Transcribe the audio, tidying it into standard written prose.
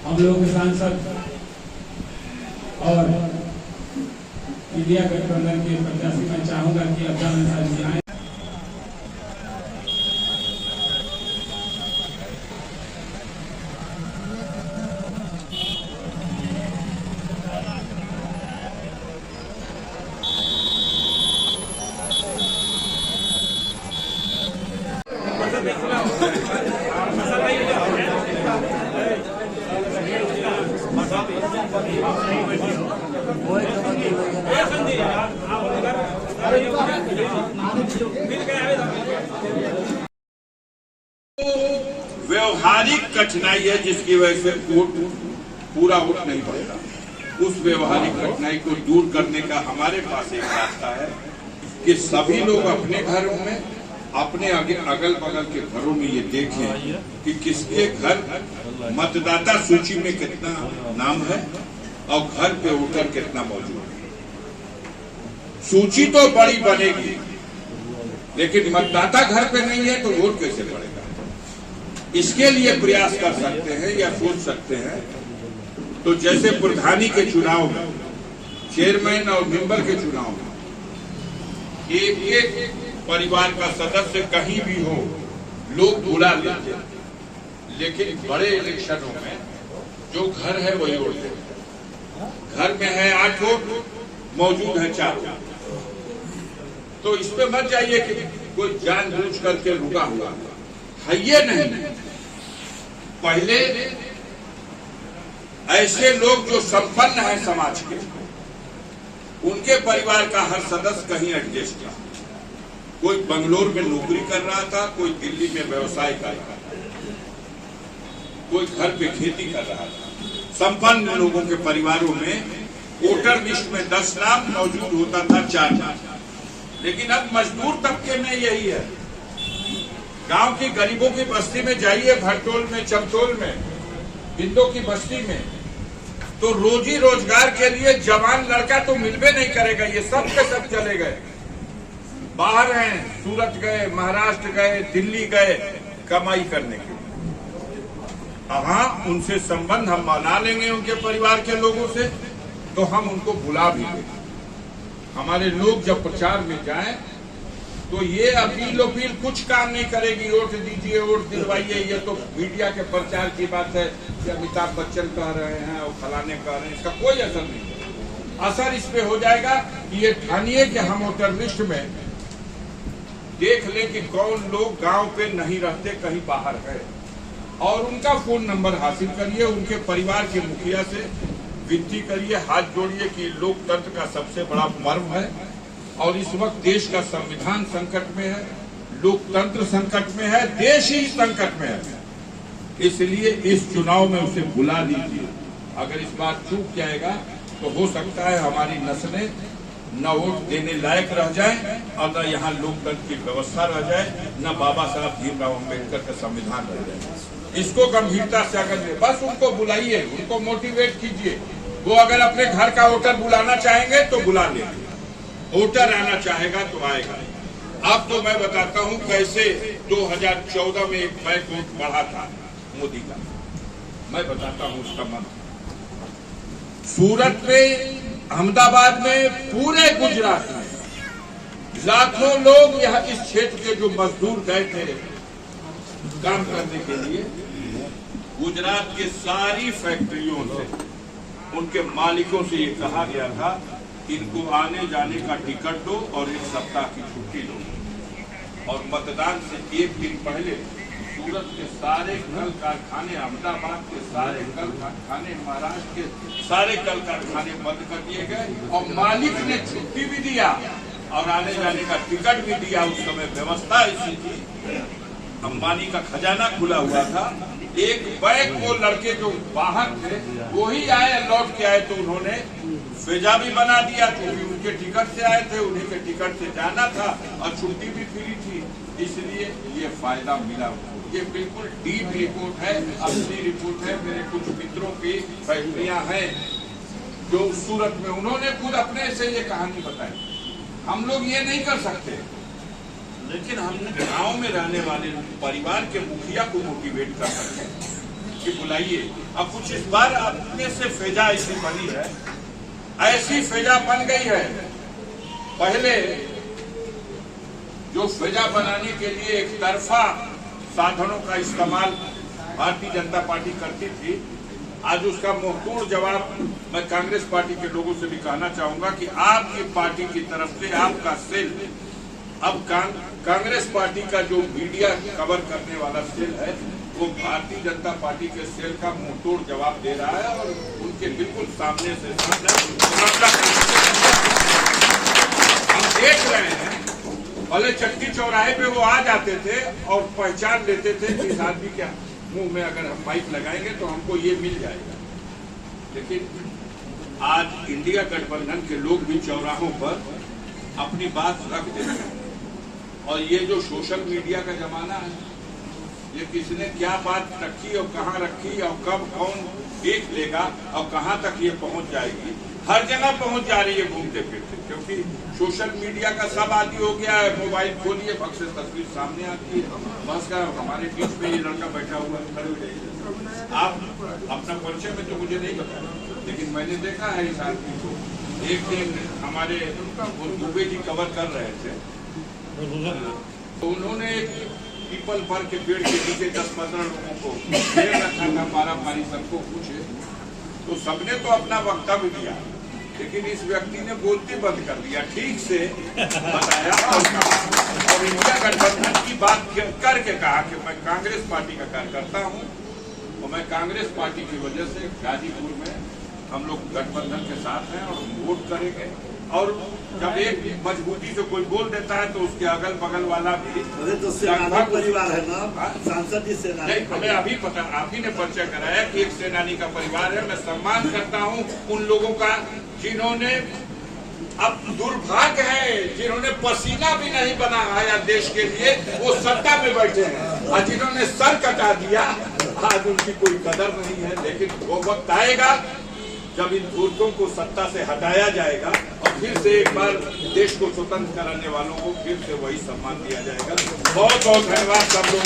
हम लोग के सांसद और इंडिया गठबंधन के प्रत्याशी मैं चाहूंगा कि अफजल अंसारी जी आए। व्यवहारिक कठिनाई है जिसकी वजह से वोट पूरा उठ नहीं पाता। उस व्यवहारिक कठिनाई को दूर करने का हमारे पास एक रास्ता है कि सभी लोग अपने घरों में, अपने अगल बगल के घरों में ये देखें कि किसके घर मतदाता सूची में कितना नाम है और घर पे वोटर कितना मौजूद है। सूची तो बड़ी बनेगी, लेकिन मतदाता घर पे नहीं है तो वोट कैसे पड़ेगा। इसके लिए प्रयास कर सकते हैं या सोच सकते हैं तो जैसे प्रधानी के चुनाव में, चेयरमैन और मेंबर के चुनाव में एक एक परिवार का सदस्य कहीं भी हो लोग बुला लेते हैं, लेकिन बड़े इलेक्शनों में जो घर है वही वोट देते। घर में है 8 वोट, मौजूद है 4 वोट। तो इस पे मत जाइए कि कोई जानबूझ करके रुका हुआ है, ये नहीं। पहले ऐसे लोग जो संपन्न है समाज के, उनके परिवार का हर सदस्य कहीं एडजस्ट था। कोई बंगलोर में नौकरी कर रहा था, कोई दिल्ली में व्यवसाय कर रहा था, कोई घर पे खेती कर रहा था। संपन्न लोगों के परिवारों में वोटर लिस्ट में 10 नाम मौजूद होता था, 4 नाम। लेकिन अब मजदूर तबके में यही है। गांव की गरीबों की बस्ती में जाइए, भरतोल में, चमतोल में, बिंदो की बस्ती में, तो रोजी रोजगार के लिए जवान लड़का तो मिलबे नहीं करेगा। ये सब के सब चले गए, बाहर हैं, सूरत गए, महाराष्ट्र गए, दिल्ली गए कमाई करने के लिए। हाँ, उनसे संबंध हम बना लेंगे, उनके परिवार के लोगों से, तो हम उनको बुला भी लेंगे। हमारे लोग जब प्रचार में जाएं तो ये अपील कुछ काम नहीं करेगी। वोट दीजिए, वोट दिलवाइए, ये तो मीडिया के प्रचार की बात है कि अमिताभ बच्चन कह रहे हैं और फलाने कह रहे हैं, इसका कोई असर नहीं। असर इस पे हो जाएगा कि ये ठानिए कि हम वोटर लिस्ट में देख लें कि कौन लोग गांव पे नहीं रहते, कहीं बाहर है, और उनका फोन नंबर हासिल करिए। उनके परिवार के मुखिया से विनती करिए, हाथ जोड़िए कि लोकतंत्र का सबसे बड़ा पर्व है और इस वक्त देश का संविधान संकट में है, लोकतंत्र संकट में है, देश ही संकट में है। इसलिए इस चुनाव में उसे बुला लीजिए। अगर इस बार चूक जाएगा तो हो सकता है हमारी नस्लें न वोट देने लायक रह जाए और न यहाँ लोकतंत्र की व्यवस्था रह जाए, न बाबा साहब भीमराव अम्बेडकर का संविधान रह जाए। इसको गंभीरता से अगर बस उनको बुलाइए, उनको मोटिवेट कीजिए। वो अगर अपने घर का वोटर बुलाना चाहेंगे तो बुला लेंगे, वोटर आना चाहेगा तो आएगा। आपको मैं बताता हूं कैसे 2014 में एक बैक वोट बढ़ा था मोदी का। मैं बताता हूं उसका मतलब। सूरत में, अहमदाबाद में, पूरे गुजरात में लाखों लोग यहाँ इस क्षेत्र के जो मजदूर गए थे काम करने के लिए, गुजरात के सारी फैक्ट्रियों से उनके मालिकों से ये कहा गया था इनको आने जाने का टिकट दो और 1 सप्ताह की छुट्टी दो। और मतदान से 1 दिन पहले सूरत के सारे कल कारखाने, अहमदाबाद के सारे कल कारखाने, महाराष्ट्र के सारे कल कारखाने बंद कर दिए गए और मालिक ने छुट्टी भी दिया और आने जाने का टिकट भी दिया। उस समय व्यवस्था ऐसी थी, अंबानी का खजाना खुला हुआ था। एक बैग वो लड़के जो बाहर थे वो ही आए, लौट के आए तो उन्होंने वीजा भी बना दिया, क्योंकि उनके टिकट से आए थे, उन्हीं के टिकट से जाना था और छुट्टी भी फ्री थी, इसलिए ये फायदा मिला। ये बिल्कुल डीप रिपोर्ट है, असली रिपोर्ट है। मेरे कुछ मित्रों की फैक्ट्रियां हैं जो सूरत में, उन्होंने खुद अपने से ये कहानी बताई। हम लोग ये नहीं कर सकते, लेकिन हमने गांव में रहने वाले परिवार के मुखिया को मोटिवेट कर सकते हैं कि बुलाइए। अब कुछ इस बार अपने से फेजा ऐसी बनी है, ऐसी फेजा बन गई है। पहले जो फेजा बनाने के लिए एक तरफा साधनों का इस्तेमाल भारतीय जनता पार्टी करती थी, आज उसका मुंहतोड़ जवाब मैं कांग्रेस पार्टी के लोगों से भी कहना चाहूंगा कि आपकी पार्टी की तरफ से आपका सेल अब कांग्रेस पार्टी का जो मीडिया कवर करने वाला सेल है वो भारतीय जनता पार्टी के सेल का मुंहतोड़ जवाब दे रहा है और उनके बिल्कुल सामने से हम देख रहे हैं। भले चट्टी चौराहे पे वो आ जाते थे और पहचान लेते थे कि इस आदमी के मुंह में अगर हम पाइप लगाएंगे तो हमको ये मिल जाएगा। लेकिन आज इंडिया गठबंधन के लोग भी चौराहों पर अपनी बात रख देते हैं। और ये जो सोशल मीडिया का जमाना है, ये किसने क्या बात रखी और कहाँ रखी और कब कौन देख लेगा और कहाँ तक ये पहुंच जाएगी, हर जगह पहुंच जा रही है घूमते फिरते। क्योंकि सोशल मीडिया का सब आदि हो गया है, मोबाइल खोलिए भग से तस्वीर सामने आती है। बस का हमारे बीच में ये लड़का बैठा हुआ है, खड़े हो जाइए। आप अपना परिचय में तो मुझे नहीं बताया, लेकिन मैंने देखा है इस आदमी को। एक दिन हमारे दुबे जी कवर कर रहे थे, तो उन्होंने पीपल पर के पेड़ के नीचे 10-15 लोगों को घेर रखा था, पारी सबको पूछे, तो सबने तो अपना वक्तव्य दिया, लेकिन इस व्यक्ति ने बोलते बंद कर दिया, ठीक से बताया और इंडिया गठबंधन की बात करके कहा कि मैं कांग्रेस पार्टी का कार्यकर्ता हूं और मैं कांग्रेस पार्टी की वजह से गाजीपुर में हम लोग गठबंधन के साथ हैं और वोट करेंगे। और जब एक मजबूती से कोई बोल देता है तो उसके अगल बगल वाला भी तो सेनानी परिवार है ना, सांसद जी सेनानी। नहीं, हमें अभी पता, आप ही ने परिचय कराया कि एक सेनानी का परिवार है। मैं सम्मान करता हूं उन लोगों का जिन्होंने, अब दुर्भाग्य है जिन्होंने पसीना भी नहीं बनाया देश के लिए, वो सत्ता में बैठे हैं, और जिन्होंने सर कटा दिया आज उनकी कोई कदर नहीं है। लेकिन वो वक्त आएगा जब इन धूर्तों को सत्ता से हटाया जाएगा और फिर से एक बार देश को स्वतंत्र कराने वालों को फिर से वही सम्मान दिया जाएगा। बहुत बहुत धन्यवाद सब लोगों।